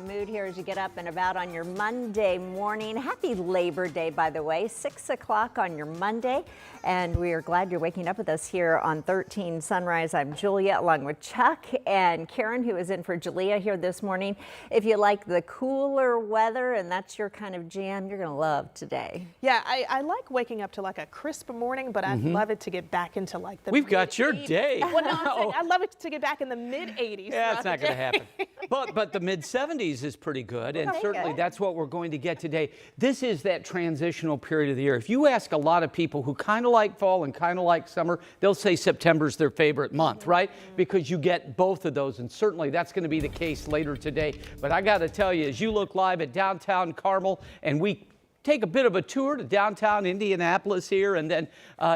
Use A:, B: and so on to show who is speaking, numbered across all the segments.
A: mood here as you get up and about on your Monday morning. Happy Labor Day, by the way, 6 o'clock on your Monday. And we are glad you're waking up with us here on 13 Sunrise. I'm Julia, along with Chuck and Karen, who is in for Julia here this morning. If you like the cooler weather and that's your kind of jam, you're going to love today.
B: Yeah, I like waking up to like a crisp morning, but I'd love it to get back into like the
C: We've got your day.
B: Well, no, I'm saying I'd love it to get back in the mid-80s.
C: Yeah, it's not going to happen. But the mid-70s is pretty good, and certainly that's what we're going to get today. This is that transitional period of the year. If you ask a lot of people who kind of like fall and kind of like summer, they'll say September's their favorite month, right? Because you get both of those, and certainly that's going to be the case later today. But I got to tell you, as you look live at downtown Carmel, and we take a bit of a tour to downtown Indianapolis here, and then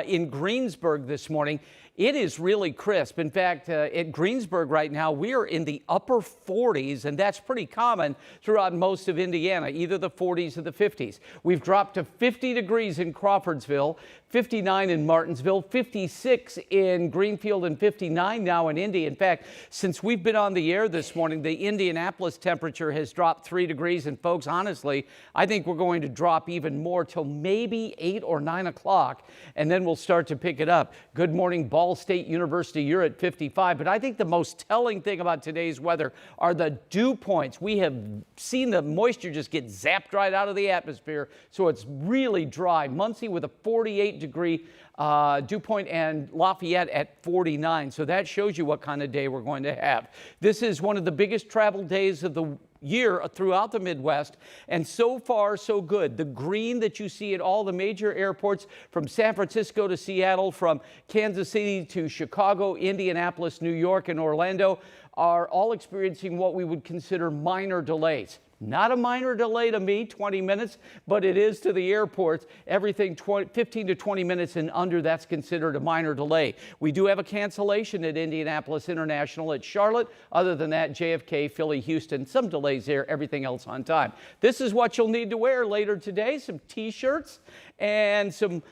C: in Greensburg this morning, it is really crisp. In fact, at Greensburg right now, we are in the upper 40s, and that's pretty common throughout most of Indiana, either the 40s or the 50s. We've dropped to 50 degrees in Crawfordsville, 59 in Martinsville, 56 in Greenfield, and 59 now in Indy. In fact, since we've been on the air this morning, the Indianapolis temperature has dropped 3 degrees. And folks, honestly, I think we're going to drop even more till maybe 8 or 9 o'clock, and then we'll start to pick it up. Good morning, Ball State University, you're at 55. But I think the most telling thing about today's weather are the dew points. We have seen the moisture just get zapped right out of the atmosphere, so it's really dry. Muncie with a 48-degree dew point, and Lafayette at 49. So that shows you what kind of day we're going to have. This is one of the biggest travel days of the year throughout the Midwest, and so far so good. The green that you see at all the major airports, from San Francisco to Seattle, from Kansas City to Chicago, Indianapolis, New York, and Orlando, are all experiencing what we would consider minor delays. Not a minor delay to me, 20 minutes, but it is to the airports. Everything 15 to 20 minutes and under, that's considered a minor delay. We do have a cancellation at Indianapolis International at Charlotte. Other than that, JFK, Philly, Houston, some delays there, everything else on time. This is what you'll need to wear later today, some t-shirts and some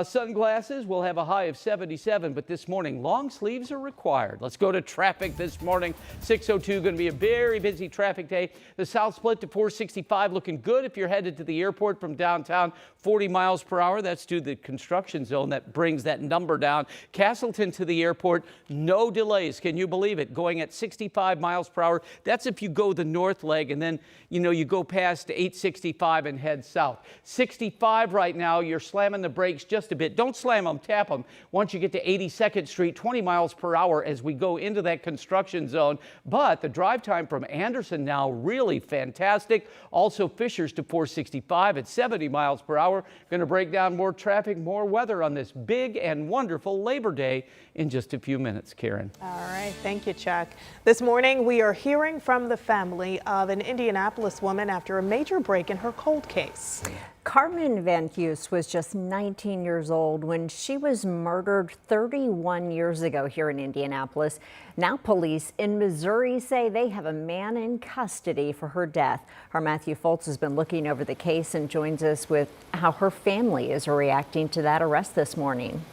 C: sunglasses. We'll have a high of 77, but this morning, long sleeves are required. Let's go to traffic this morning. 6:02, going to be a very busy traffic day. The South split to 465, looking good if you're headed to the airport from downtown. 40 miles per hour. That's due to the construction zone that brings that number down. Castleton to the airport, no delays. Can you believe it? Going at 65 miles per hour. That's if you go the north leg, and then, you go past 865 and head south. 65 right now, you're slamming the brakes just a bit. Don't slam them, tap them. Once you get to 82nd Street, 20 miles per hour as we go into that construction zone. But the drive time from Anderson now really fantastic. Also Fishers to 465 at 70 miles per hour. Going to break down more traffic, more weather on this big and wonderful Labor Day in just a few minutes, Karen.
B: All right. Thank you, Chuck. This morning, we are hearing from the family of an Indianapolis woman after a major break in her cold case.
A: Carmen Van Hus was just 19 years old when she was murdered 31 years ago here in Indianapolis. Now police in Missouri say they have a man in custody for her death. Our Matthew Foltz has been looking over the case and joins us with how her family is reacting to that arrest this morning.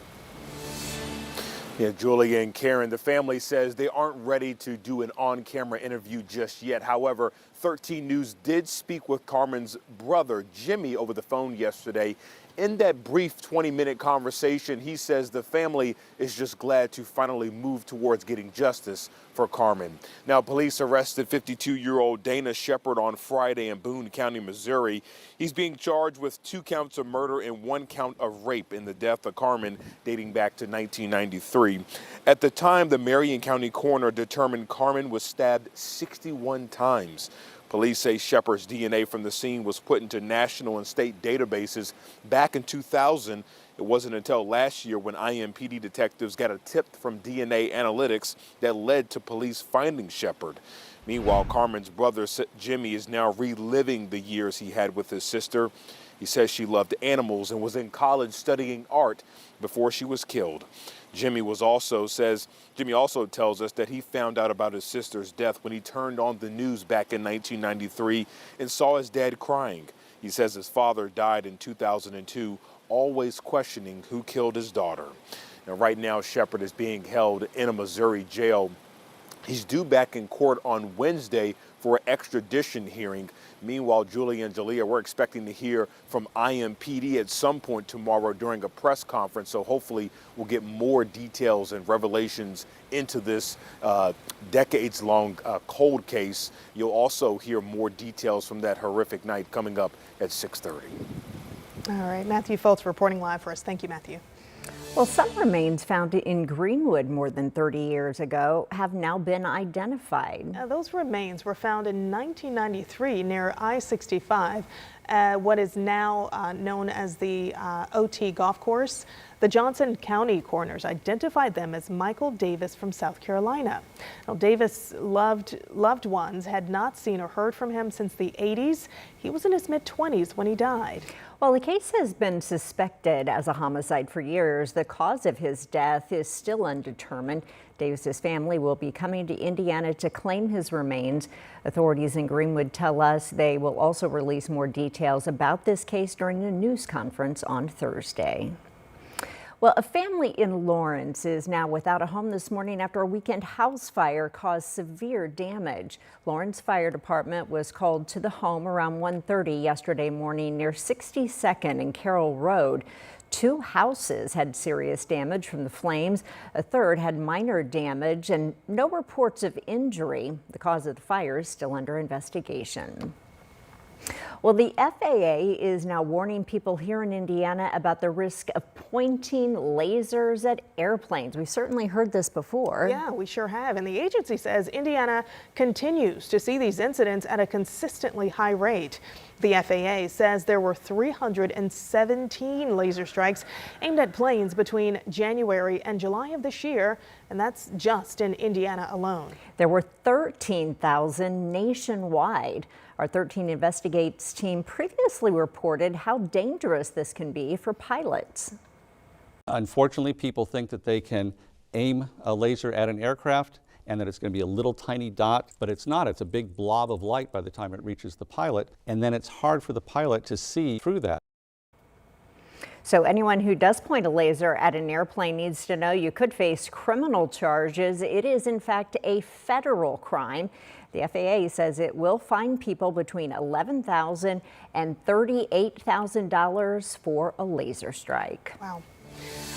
D: Yeah, Julia and Karen, the family says they aren't ready to do an on-camera interview just yet. However, 13 News did speak with Carmen's brother, Jimmy, over the phone yesterday. In that brief 20-minute conversation, he says the family is just glad to finally move towards getting justice for Carmen. Now, police arrested 52-year-old Dana Shepard on Friday in Boone County, Missouri. He's being charged with 2 counts of murder and 1 count of rape in the death of Carmen dating back to 1993. At the time, the Marion County coroner determined Carmen was stabbed 61 times. Police say Shepard's DNA from the scene was put into national and state databases back in 2000. It wasn't until last year when IMPD detectives got a tip from DNA analytics that led to police finding Shepard. Meanwhile, Carmen's brother, Jimmy, is now reliving the years he had with his sister. He says she loved animals and was in college studying art before she was killed. Jimmy also tells us that he found out about his sister's death when he turned on the news back in 1993 and saw his dad crying. He says his father died in 2002, always questioning who killed his daughter. Now, right now, Shepard is being held in a Missouri jail. He's due back in court on Wednesday for for an extradition hearing. Meanwhile, Julie and Jalea, we're expecting to hear from IMPD at some point tomorrow during a press conference. So hopefully we'll get more details and revelations into this decades-long cold case. You'll also hear more details from that horrific night coming up at 6:30.
B: All right, Matthew Foltz reporting live for us. Thank you, Matthew.
A: Well, some remains found in Greenwood more than 30 years ago have now been identified.
B: Those remains were found in 1993 near I-65, what is now known as the OT golf course. The Johnson County coroners identified them as Michael Davis from South Carolina. Now, Davis' loved ones had not seen or heard from him since the 80s. He was in his mid-20s when he died.
A: Well, the case has been suspected as a homicide for years. The cause of his death is still undetermined. Davis's family will be coming to Indiana to claim his remains. Authorities in Greenwood tell us they will also release more details about this case during a news conference on Thursday. Well, a family in Lawrence is now without a home this morning after a weekend house fire caused severe damage. Lawrence Fire Department was called to the home around 1:30 yesterday morning near 62nd and Carroll Road. 2 houses had serious damage from the flames. A third had minor damage and no reports of injury. The cause of the fire is still under investigation. Well, the FAA is now warning people here in Indiana about the risk of pointing lasers at airplanes. We've certainly heard this before.
B: Yeah, we sure have. And the agency says Indiana continues to see these incidents at a consistently high rate. The FAA says there were 317 laser strikes aimed at planes between January and July of this year, and that's just in Indiana alone.
A: There were 13,000 nationwide. Our 13 Investigates team previously reported how dangerous this can be for pilots.
E: Unfortunately, people think that they can aim a laser at an aircraft and that it's going to be a little tiny dot, but it's not. It's a big blob of light by the time it reaches the pilot, and then it's hard for the pilot to see through that.
A: So anyone who does point a laser at an airplane needs to know you could face criminal charges. It is, in fact, a federal crime. The FAA says it will fine people between $11,000 and $38,000 for a laser strike.
B: Wow.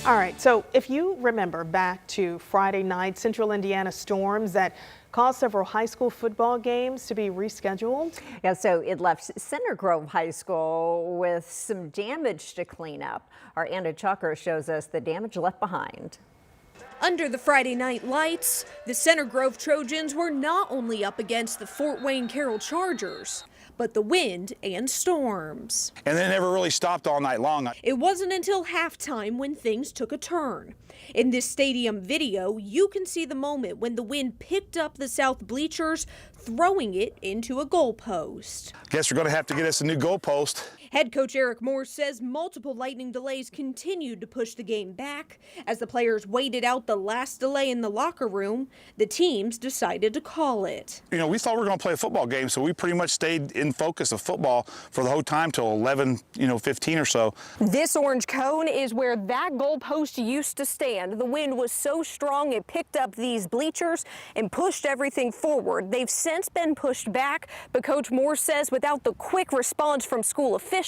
B: All right, so if you remember back to Friday night, Central Indiana storms that caused several high school football games to be rescheduled.
A: Yeah, so it left Center Grove High School with some damage to clean up. Our Anna Chucker shows us the damage left behind.
F: Under the Friday night lights, the Center Grove Trojans were not only up against the Fort Wayne Carroll Chargers, but the wind and storms.
G: And they never really stopped all night long.
F: It wasn't until halftime when things took a turn. In this stadium video, you can see the moment when the wind picked up the south bleachers, throwing it into a goalpost.
G: Guess we're going to have to get us a new goalpost.
F: Head coach Eric Morse says multiple lightning delays continued to push the game back. As the players waited out the last delay in the locker room, the teams decided to call it.
G: You know, we thought we were going to play a football game, so we pretty much stayed in focus of football for the whole time till 11:15 or so.
F: This orange cone is where that goalpost used to stand. The wind was so strong it picked up these bleachers and pushed everything forward. They've since been pushed back, but Coach Morse says without the quick response from school officials,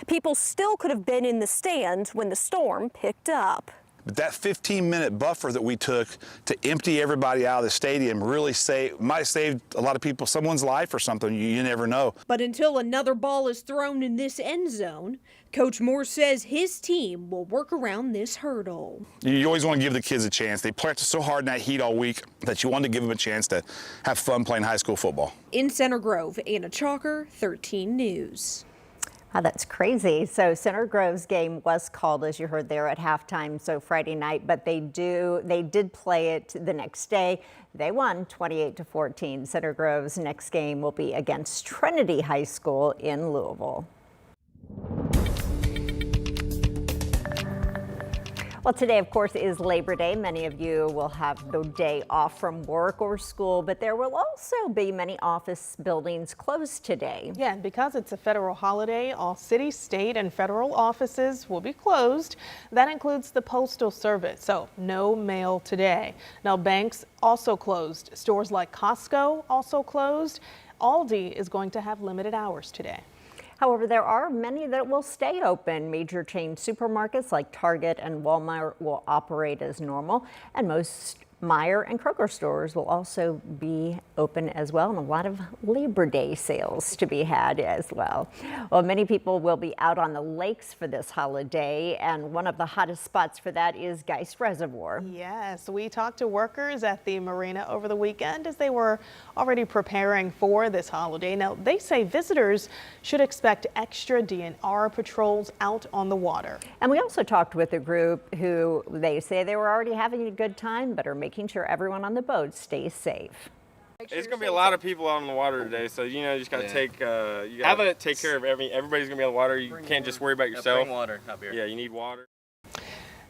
F: people still could have been in the stands when the storm picked up.
G: But that 15-minute buffer that we took to empty everybody out of the stadium really might have saved a lot of people, someone's life or something. You never know.
F: But until another ball is thrown in this end zone, Coach Moore says his team will work around this hurdle.
G: You always want to give the kids a chance. They practice so hard in that heat all week that you want to give them a chance to have fun playing high school football.
F: In Center Grove, Anna Chalker, 13 News.
A: Wow, that's crazy. So Center Grove's game was called, as you heard there, at halftime, so Friday night, but they did play it the next day. They won 28-14. Center Grove's next game will be against Trinity High School in Louisville. Well, today, of course, is Labor Day. Many of you will have the day off from work or school, but there will also be many office buildings closed today.
B: Yeah, and because it's a federal holiday, all city, state, and federal offices will be closed. That includes the Postal Service, so no mail today. Now, banks also closed. Stores like Costco also closed. Aldi is going to have limited hours today.
A: However, there are many that will stay open. Major chain supermarkets like Target and Walmart will operate as normal, and most Meijer and Kroger stores will also be open as well, and a lot of Labor Day sales to be had as well. Well, many people will be out on the lakes for this holiday, and one of the hottest spots for that is Geist Reservoir.
B: Yes, we talked to workers at the marina over the weekend as they were already preparing for this holiday. Now, they say visitors should expect extra DNR patrols out on the water.
A: And we also talked with a group who they say they were already having a good time, but are making sure everyone on the boat stays safe.
H: It's gonna be a lot of people out on the water today, so you just gotta take care of everybody's gonna be on the water. You can't just worry about yourself.
I: Bring water up here.
H: Yeah, you need water.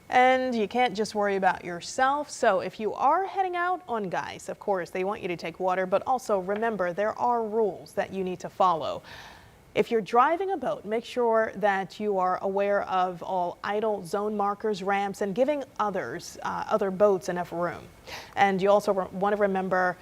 B: And you can't just worry about yourself. So if you are heading out on Geist, of course, they want you to take water, but also remember there are rules that you need to follow. If you're driving a boat, make sure that you are aware of all idle zone markers, ramps, and giving other boats enough room. And you also want to remember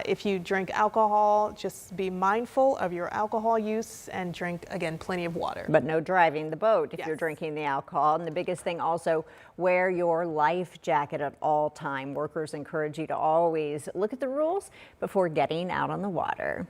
B: if you drink alcohol, just be mindful of your alcohol use and drink, again, plenty of water.
A: But no driving the boat if
B: Yes.
A: you're drinking the alcohol. And the biggest thing also, wear your life jacket at all time. Workers encourage you to always look at the rules before getting out on the water.